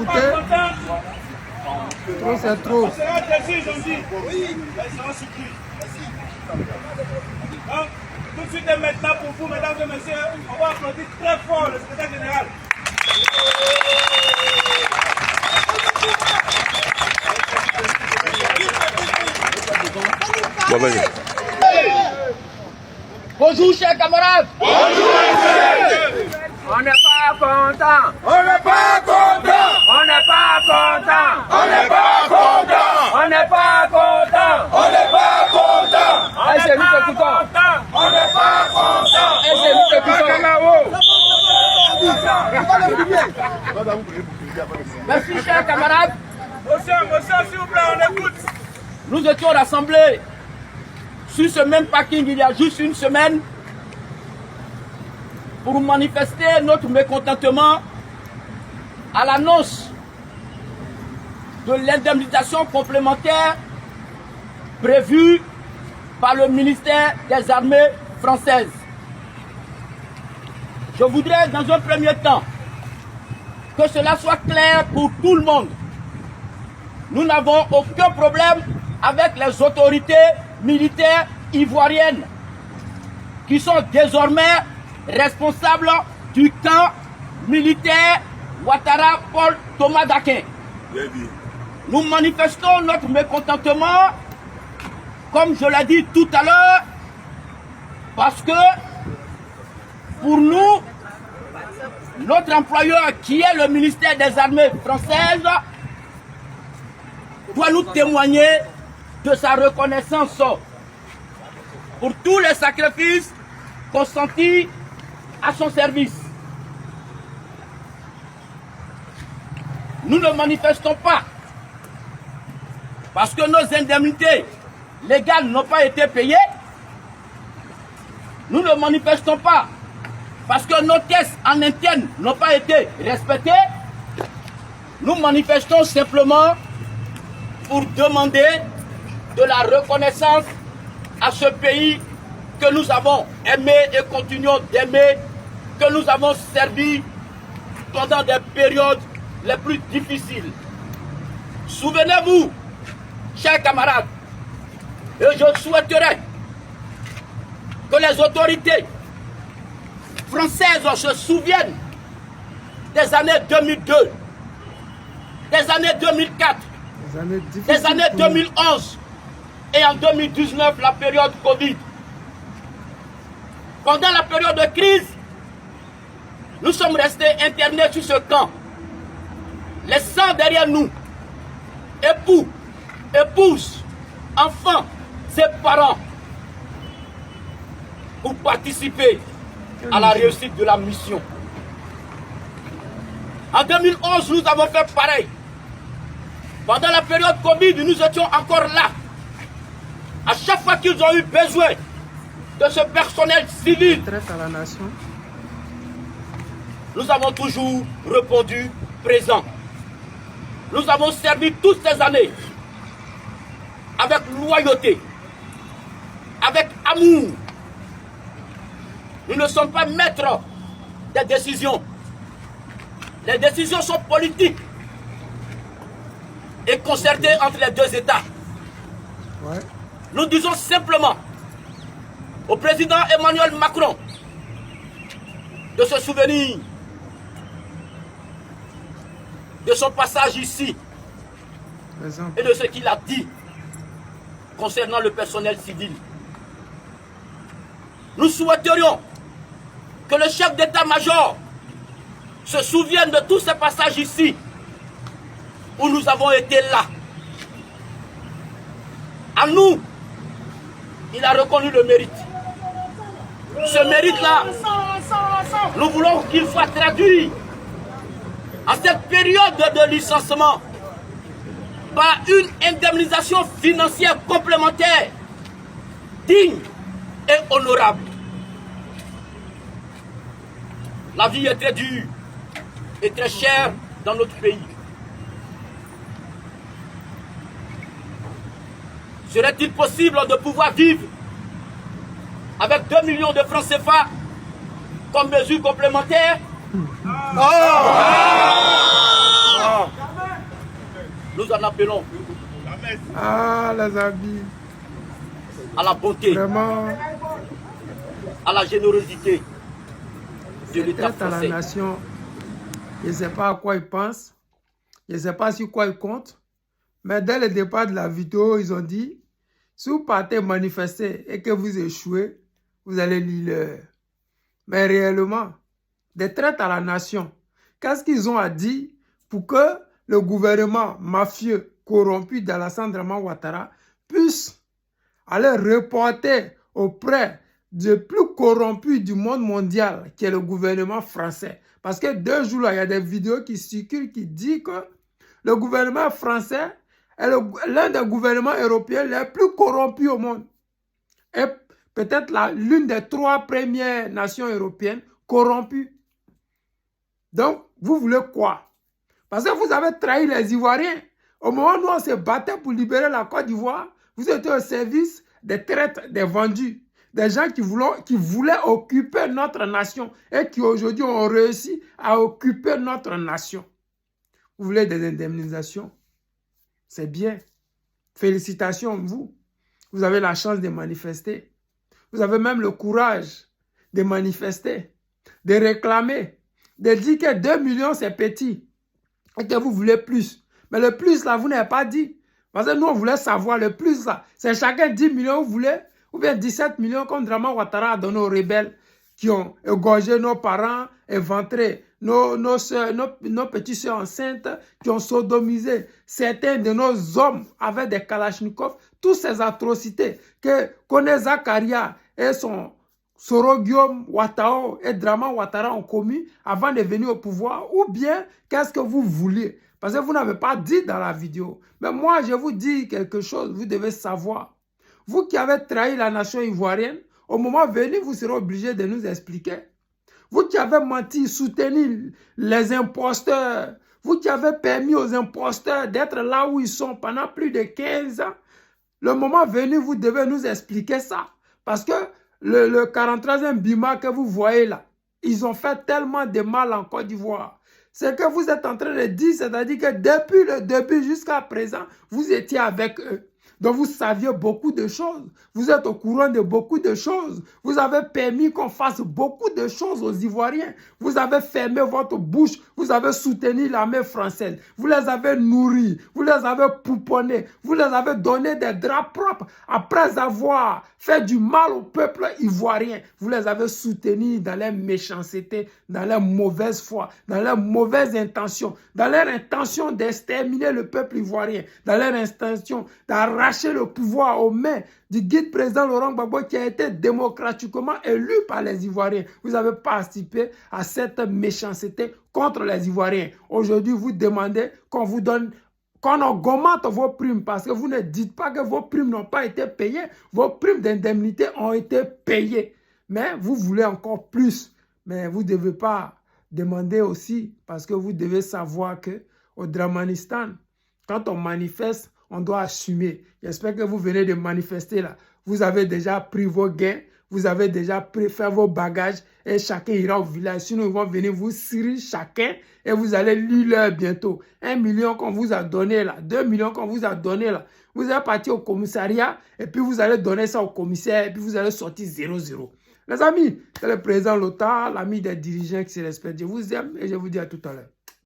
écoutez. Trop, c'est trop. On sera déçus, j'en dis. Oui, ils seront surpris. Donc, tout de suite et maintenant pour vous, mesdames et messieurs, on va applaudir très fort le secrétaire général. Bonjour chers camarades. Bonjour monsieur. On n'est pas content. On n'est pas content. On n'est pas content. On n'est pas content. On n'est pas content. On n'est pas content. Allez, c'est nous qui écoutons. On n'est pas content. Allez, c'est nous qui écoutons. Merci chers camarades. Monsieur, s'il vous plaît, on écoute. Nous étions rassemblés sur ce même parking il y a juste une semaine pour manifester notre mécontentement à l'annonce de l'indemnisation complémentaire prévue par le ministère des Armées françaises. Je voudrais dans un premier temps que cela soit clair pour tout le monde. Nous n'avons aucun problème avec les autorités militaires ivoiriennes qui sont désormais responsables du camp militaire Ouattara Paul Thomas Dakin. Nous manifestons notre mécontentement, comme je l'ai dit tout à l'heure, parce que pour nous, notre employeur qui est le ministère des Armées françaises doit nous témoigner de sa reconnaissance pour tous les sacrifices consentis à son service. Nous ne manifestons pas parce que nos indemnités légales n'ont pas été payées. Nous ne manifestons pas parce que nos tests en interne n'ont pas été respectés. Nous manifestons simplement pour demander de la reconnaissance à ce pays que nous avons aimé et continuons d'aimer, que nous avons servi pendant des périodes les plus difficiles. Souvenez-vous, chers camarades, et je souhaiterais que les autorités françaises se souviennent des années 2002, des années 2004, des années 2011 et en 2019, la période Covid. Pendant la période de crise, nous sommes restés internés sur ce camp, laissant derrière nous époux, épouses, enfants et parents pour participer à la réussite de la mission. En 2011, nous avons fait pareil. Pendant la période Covid, nous étions encore là. À chaque fois qu'ils ont eu besoin de ce personnel civil, nous avons toujours répondu présent. Nous avons servi toutes ces années avec loyauté, avec amour. Nous ne sommes pas maîtres des décisions. Les décisions sont politiques et concertées entre les deux États. Ouais. Nous disons simplement au président Emmanuel Macron de se souvenir de son passage ici et de ce qu'il a dit concernant le personnel civil. Nous souhaiterions que le chef d'état-major se souvienne de tous ces passages ici où nous avons été là. À nous, il a reconnu le mérite. Ce mérite-là, nous voulons qu'il soit traduit en cette période de licenciement par une indemnisation financière complémentaire digne et honorable. La vie est très dure et très chère dans notre pays. Serait-il possible de pouvoir vivre avec 2 millions de francs CFA comme mesure complémentaire? Nous en appelons Ah, les amis. à la bonté, Vraiment, à la générosité de l'État peut-être à la français. nation, je ne sais pas à quoi ils pensent. Je ne sais pas sur quoi ils comptent. Mais dès le départ de la vidéo, ils ont dit, si vous partez manifester et que vous échouez, vous allez l'heure. Mais réellement, des traites à la nation, qu'est-ce qu'ils ont à dire pour que le gouvernement mafieux corrompu d'Alassane Draman Ouattara puisse aller reporter auprès du plus corrompu du monde mondial, qui est le gouvernement français. Parce que 2 jours là, il y a des vidéos qui circulent qui disent que le gouvernement français est l'un des gouvernements européens les plus corrompus au monde. Et peut-être l'une des 3 premières nations européennes corrompues. Donc, vous voulez quoi? Parce que vous avez trahi les Ivoiriens. Au moment où on se battait pour libérer la Côte d'Ivoire, vous étiez au service des traites, des vendus. Des gens qui voulaient occuper notre nation et qui aujourd'hui ont réussi à occuper notre nation. Vous voulez des indemnisations? C'est bien. Félicitations, vous. Vous avez la chance de manifester. Vous avez même le courage de manifester, de réclamer, de dire que 2 millions c'est petit et que vous voulez plus. Mais le plus là, vous n'avez pas dit. Parce que nous, on voulait savoir le plus là. C'est chacun 10 millions, vous voulez, ou bien 17 millions comme Draman Ouattara a donné aux rebelles qui ont égorgé nos parents, éventré nos petits soeurs enceintes, qui ont sodomisé certains de nos hommes avec des kalachnikovs. Toutes ces atrocités que Kone Zakaria et son Soro Guillaume Ouattao et Draman Ouattara ont commis avant de venir au pouvoir, ou bien qu'est-ce que vous voulez? Parce que vous n'avez pas dit dans la vidéo. Mais moi, je vous dis quelque chose, vous devez savoir. Vous qui avez trahi la nation ivoirienne, au moment venu, vous serez obligé de nous expliquer. Vous qui avez menti, soutenu les imposteurs, vous qui avez permis aux imposteurs d'être là où ils sont pendant plus de 15 ans, le moment venu, vous devez nous expliquer ça. Parce que le 43e Bima que vous voyez là, ils ont fait tellement de mal en Côte d'Ivoire. C'est que vous êtes en train de dire, c'est-à-dire que depuis le début jusqu'à présent, vous étiez avec eux. Donc vous saviez beaucoup de choses. Vous êtes au courant de beaucoup de choses. Vous avez permis qu'on fasse beaucoup de choses aux Ivoiriens. Vous avez fermé votre bouche. Vous avez soutenu l'armée française. Vous les avez nourris. Vous les avez pouponnés. Vous les avez donné des draps propres. Après avoir fait du mal au peuple ivoirien, vous les avez soutenus dans leur méchanceté, dans leur mauvaise foi, dans leurs mauvaises intentions, dans leur intention d'exterminer le peuple ivoirien, dans leur intention d'arracher le pouvoir aux mains du guide président Laurent Gbagbo qui a été démocratiquement élu par les Ivoiriens. Vous avez participé à cette méchanceté contre les Ivoiriens. Aujourd'hui, vous demandez qu'on vous donne, qu'on augmente vos primes parce que vous ne dites pas que vos primes n'ont pas été payées. Vos primes d'indemnité ont été payées. Mais vous voulez encore plus. Mais vous ne devez pas demander aussi parce que vous devez savoir qu'au Dramanistan, quand on manifeste, on doit assumer. J'espère que vous venez de manifester là. Vous avez déjà pris vos gains, vous avez déjà fait vos bagages et chacun ira au village. Sinon, ils vont venir vous cirer chacun et vous allez lire bientôt. 1 million qu'on vous a donné là, 2 millions qu'on vous a donné là. Vous allez partir au commissariat et puis vous allez donner ça au commissaire et puis vous allez sortir 0-0. Les amis, c'est le président Lothar, l'ami des dirigeants qui se respectent. Je vous aime et je vous dis à tout à l'heure.